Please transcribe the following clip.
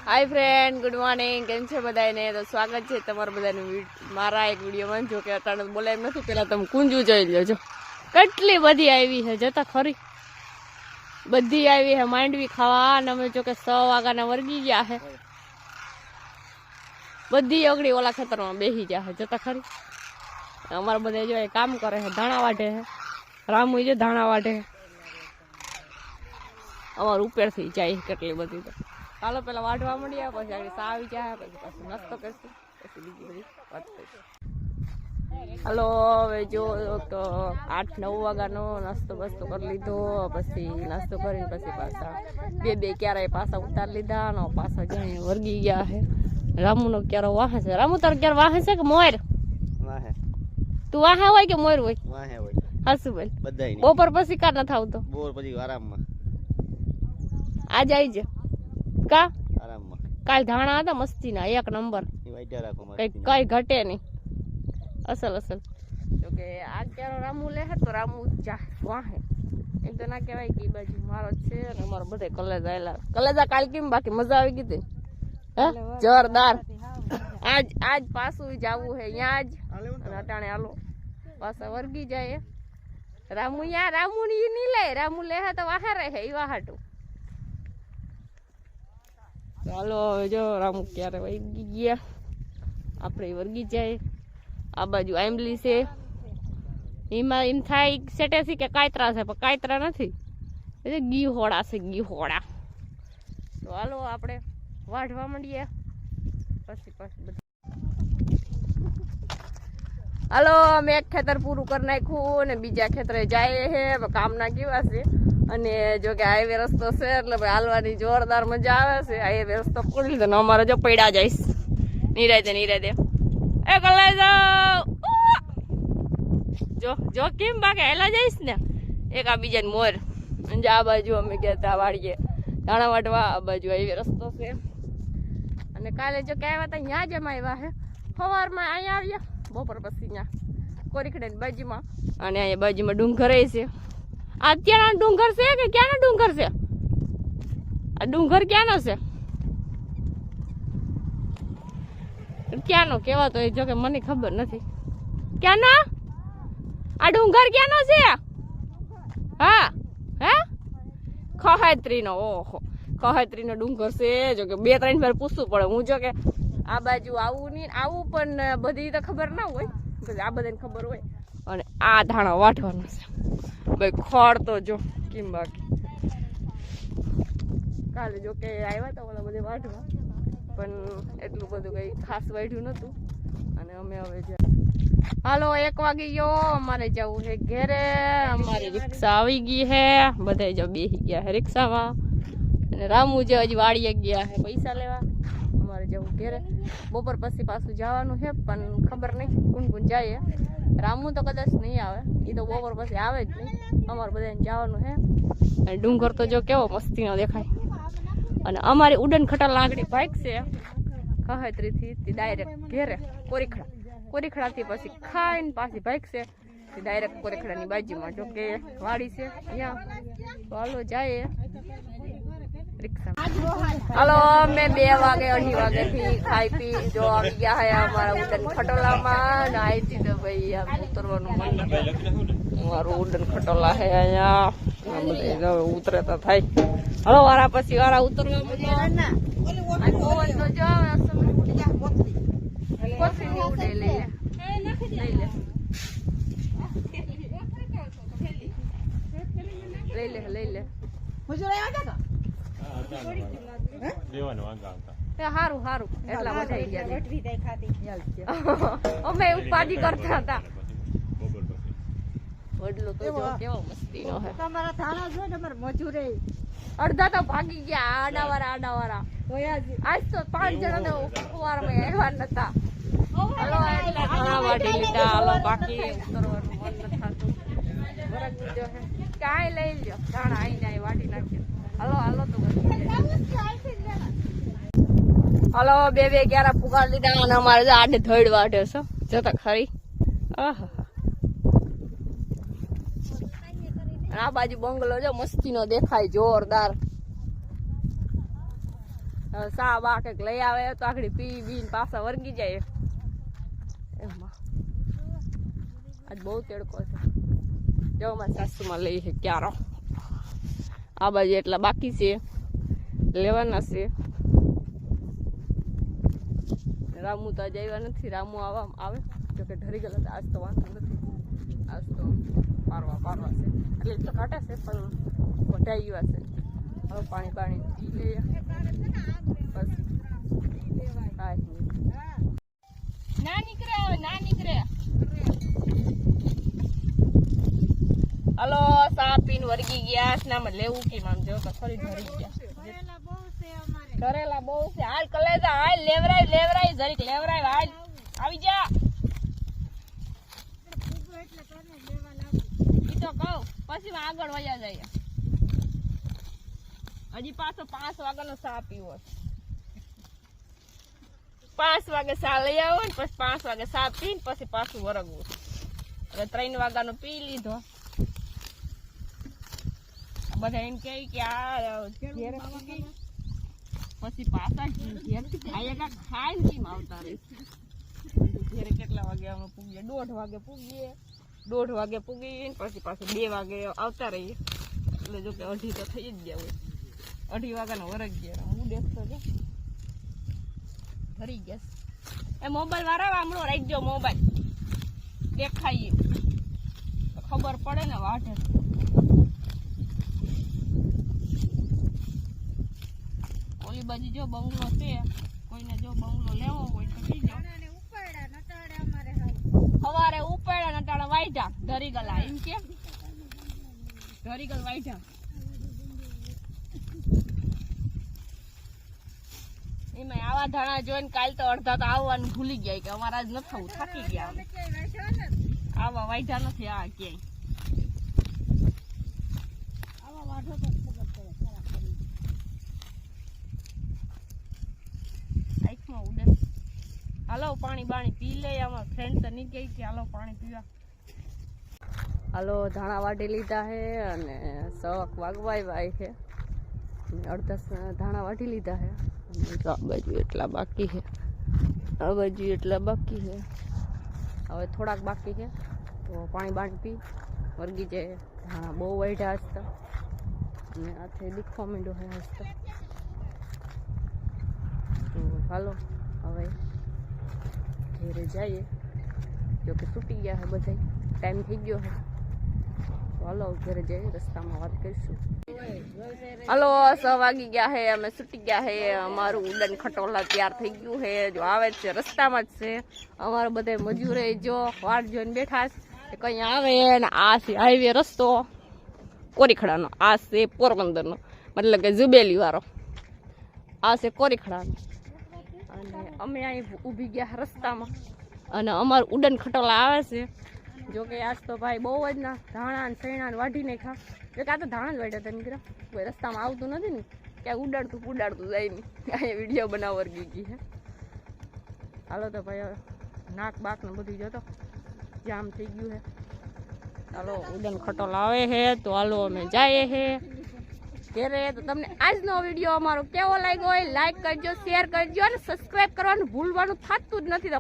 हाय friend, good morning. केम छे बधाने? तो स्वागत है तमारा बधाने मारा एक विडियो में। जो के अटाणे बोले एम नथी, पेला तमे कुंजू जोई लेजो। કેટલી બધી આવી છે જતા ખરી, બધી આવી છે માંડવી ખાવા। અને અમે જો કે 100 વાગ્યાના વર્ગી ગયા છે, બધી ઓગળી ઓલા ખેતરમાં બેસી ગયા છે જતા ખરી। અમારા બધા જો કામ કરે છે, ધાણા વાઢે છે। રામુ જો ધાણા વાઢે, અમાર ઉપરથી જાય કેટલી બધી। તો ચાલો પેલા વાઢવા માંડીએ, પછી આગળ સા આવી જાય, પછી પાછું નાસ્તો કરશું, પછી બીજી બધી વાત કરીશું। હાલો, હવે જો તો 8-9 વાગ્યાનો નાસ્તો બસ્તો કરી લીધો। પછી નાસ્તો કરીને પછી પાછા બે ક્યારેય પાછા ઉતાર લીધા અને પાછા જઈને વર્ગી ગયા છે। રામુનો ક્યારો વાહે છે। રામુ તાર ક્યારે વાહે છે કે મોર વાહે? તું વાહે હોય કે મોર હોય? વાહે હોય। હાસુ બોલ બધાય। બપોર પછી કા ન થાવતો? બપોર પછી આરામમાં। આજ આવી જ કા આરામમાં। કાલ ધાણા હતા મસ્તીના, એક નંબર। કઈ ઘટે નહીં, અસલ અસલ। જો કે આ ક્યારો રામુ લે તો રામુ ચા વાહે, એમ તો ના કહેવાય કે બાજુ મારો જ છે અને અમારો બધે કલેજા આયેલા। કલેજા કાલ કેમ બાકી મજા આવી ગઈ? હે જોરદાર। આજ પાછું જાવું હે અહીંયા જ, અને અટાણે હાલો પાછા વર્ગી જાય। રામુ યા રામુ ની નહીં લે, રામુ લે તો વાહે રહે એ વાહાટું। ચાલો જો રામુ ક્યારે વર્ગી ગયા, આપણે વર્ગી જાય। આ બાજુ આંબલી છે, એમાં એમ થાય સેટે છે કે કાયતરા છે, પણ કાયતરા નથી, એટલે ગીહોડા છે, ગીહોડા। તો હાલો આપણે વાઢવા માંડીએ, પછી બધું। હાલો, અમે એક ખેતર પૂરું કરી નાખ્યું અને બીજા ખેતરે જાય છે। કામના કેવા છે, અને જો કે હાઈવે રસ્તો છે એટલે હાલવાની જોરદાર મજા આવે છે। હાઈવે રસ્તો પૂરી લીધો ને અમારે જો પૈડા જઈશ નિરાતે નિરાતે। એ કલાઈ જાઓ, જો જો કેમ બાકે હેલા જઈશ ને એક આ બીજા મોર। અને આ બાજુ અમે ગયા તા વાડીએ ધાણા વાટવા, આ બાજુ હાઈવે રસ્તો છે। અને કાલે જો કે આવ્યા હતા ત્યાં જ અમે આવ્યા છે, સવારમાં અહીંયા આવ્યા, બપોર પછી ત્યાં કોરીખડાની બાજુમાં। અને અહીંયા બાજુમાં ડુંગર છે। આ અત્યારના ડુંગર છે કે ક્યાંનો ડુંગર છે? આ ડુંગર ક્યાંનો છે, ક્યાંનો કેવાતો હોય? જો કે મને ખબર નથી ક્યાંનો આ ડુંગર ક્યાંનો છે? હા હે ખહેત્રીનો। ઓહો, ખહેત્રીનો ડુંગર છે। જો કે 2-3 વાર પૂછવું પડે। હું જો કે આ બાજુ આવું નહીં આવું, પણ બધી તો ખબર ના હોય, આ બધાને ખબર હોય। અને આ ધાણા વાટવાનો છે ભાઈ, ખડ તો જો કેમ બાકી। કાલે જો કે આવ્યા હતા ઓલા બધે વાટવા, પણ એટલું બધું કઈ ખાસ વાઢ્યું નતું। અને અમે હવે હાલો 1 વાગી ગયો, અમારે જવું છે ઘેરે। અમારી રિક્ષા આવી ગઈ છે, બધા જો બેસી ગયા છે રિક્ષામાં। અને રામુ જે હજી વાડીએ ગયા છે પૈસા લેવા। અમારે જવું ઘેરે, બપોર પછી પાછું જવાનું છે, પણ ખબર નહીં કોણ જાય। રામુ તો કદાચ નહીં આવે, એ તો બપોર પછી આવે જ નહીં। અમારે બધાને જવાનું છે। અને ડુંગર તો જો કેવો મસ્તીનો દેખાય। અને અમારી ઉડન ખટાલ લાગડી બાઇક છે ખહેત્રીથી ડાયરેક્ટ ઘેરે કોરીખડાથી પછી ખાઈને પાછી બાઇક છે ડાયરેક્ટ કોરીખડાની બાજુમાં। જો કે વાડી છે અહીંયા, તો હાલો જાય રિક્ષા। હાલો, અમે 2 વાગે 2:30 વાગેથી ખાઈ પી જો આવી ગયા છે અમારા ઉડન ખટોલામાં। અહીંથી તો ભાઈ આમ ઉતરવાનું મન નથી, અમારું ઉડન ખટોલા છે અહીંયા, ઉતરે તો થાય। હાલો, વારા પછી વારા ઉતરવા માંડ્યા। લઈ લે હારું હારું, એટલા મજા આવી ગયા। અમે ઉપાધિ કરતા હતા। વડલો તો જો કેવો મસ્તીનો છે। તમારા થાણા જો ને મજૂરે અડધા તો ભાગી ગયા, આડાવાળા આજ તો 5 જણા સવારમાં આવ્યા નતા। હાલો, એટલા થાણા વાટી લીધા। હાલો, બાકી ઉતરવાનું મન નથી થતું, વરગ જો છે કાંઈ લઈ લ્યો, થાણા આઈને વાટી નાખ્યો। હાલો હાલો તો હાલો, 2-11 પુગાર લીધા। અને અમારે આડે ધડ વાટે છે જતા ખરી। આહા, આ બાજુ બંગલો જો મસ્તીનો દેખાય જોરદાર। સા બા કંઈક લઈ આવે તો આખડી પી બીને પાછા વર્ગી જાય એમાં. આજ બહુ તડકો છે. જો મારા સાસુમાં લઈ છે ક્યારો. આ બાજુ એટલા બાકી છે, લેવાના છે. રામુ તો આજે આવ્યા નથી. રામુ આવે જોકે ઢરી ગયેલા હતા. આજ તો વાંધો નથી. આજ તો પારવા છે એટલે એટલો કાંટા છે પણ વઢાઈ ગયા છે. હવે પાણી પી લઈએ બસ. ના નીકળે હવે ના નીકળે. હલો સા પીને વર્ગી ગયા. સ્નામાં લેવું કે આમ જો તો ફરી ધરી ગયા. કરેલા બહુ છે. હાલ કલેજા હાલ લેવરાય જરીક લેવરાય હાલ આવી જા. ઈ તો કહું પછી આગળ વયા જાય. હજી પાછો 5 વાગ્યાનો સા પીવો. 5 વાગે સા લઈ આવો ને પછી 5 વાગે સા પીને પછી પાછું વરગવું. હવે 3 વાગ્યાનો પી લીધો. બધા એમ કે ઘેર પછી પાછા ઘેરથી ખાઈ ખાઈને કેમ આવતા રહે. ઘેરે કેટલા વાગે અમે પૂગીએ? 1:30 વાગે પૂગીએ. 1:30 વાગે પૂગીને પછી પાછું 2 વાગે આવતા રહીએ. એટલે જો કે 2:30 તો થઈ જ ગયા હોય. 2:30 વાગ્યાનો વરગ ગયા. હું દેખતો છે ફરી ગયા. એ મોબાઈલ વાળા હમણો રાખજો. મોબાઈલ દેખાઈએ તો ખબર પડે ને વાઢે. ઓલી બાજુ જો બંગલો છે. કોઈને જો બંગલો લેવો હોય તો કીજો. સવારે ઉપાડ્યા નટાળા વાઈજા ધરી ગલા એમ કે ધરી ગલ વાઈજા. એમાં આવા ધાણા જોઈને કાલ તો અડધા તો આવવાનું ભૂલી ગયા કે અમારા જ નથી થવું. થાકી ગયા. આવા વાઈજા નથી આ ક્યાંય. આવા વાઢો તો હાલો પાણી પી લે. અમારા ફ્રેન્ડ તો નહીં કહી કે હાલો પાણી પીવા. હાલો ધાણા વાટી લીધા છે અને 6 વાગવા આવ્યા છે. અડધા ધાણા વાટી લીધા છે. આ બાજુ એટલા બાકી છે. આ બાજુ એટલા બાકી છે. હવે થોડાક બાકી છે તો પાણી પી વર્ગી જાય. ધાણા બહુ વાઢ્યા હસતા અને આથી દીખવા માંડ્યો છે હસતા. તો હાલો હવે ઘેરે જઈએ. જોકે છૂટી ગયા છે બધા. ટાઈમ થઈ ગયો છે તો હાલો ઘરે જઈએ. રસ્તામાં વાત કરીશું. હાલો 6 વાગી ગયા છે. અમે છૂટી ગયા છે. અમારું ઉડન ખટોલા તૈયાર થઈ ગયું છે. જો આવે છે રસ્તામાં જ છે. અમારા બધા મજૂરે જો વાટ જોઈને બેઠા છે કઈ આવે ને. આ છે હાઈવે રસ્તો કોરીખડાનો. આ છે પોરબંદરનો મતલબ કે જુબેલી વાળો. આ છે કોરીખડાનો. અને અમે અહીં ઊભી ગયા રસ્તામાં અને અમારું ઉડન ખટોલા આવે છે. જોકે આજ તો ભાઈ બહુ જ ના ધાણા ને સૈણા ને વાઢી નાખ્યા. જોકે આ તો ધાણા જ વાઢ્યા હતા. નીકળ્યા કોઈ રસ્તામાં આવતું નથી ને ક્યાં ઉડાડતું જાય નહીં. અહીંયા વિડીયો બનાવવા વર્ગી ગઈ છે. હાલો તો ભાઈ હવે નાક બાક ને બધું જતો જામ થઈ ગયું છે. ચાલો ઉડન ખટોલા આવે છે તો હાલો અમે જઈએ છે ઘેરે. તો તમને આજનો વિડીયો અમારો કેવો લાગ્યો હોય લાઈક કરજો, શેર કરજો અને સબસ્ક્રાઈબ કરવાનું ભૂલવાનું થતું જ નથી. તો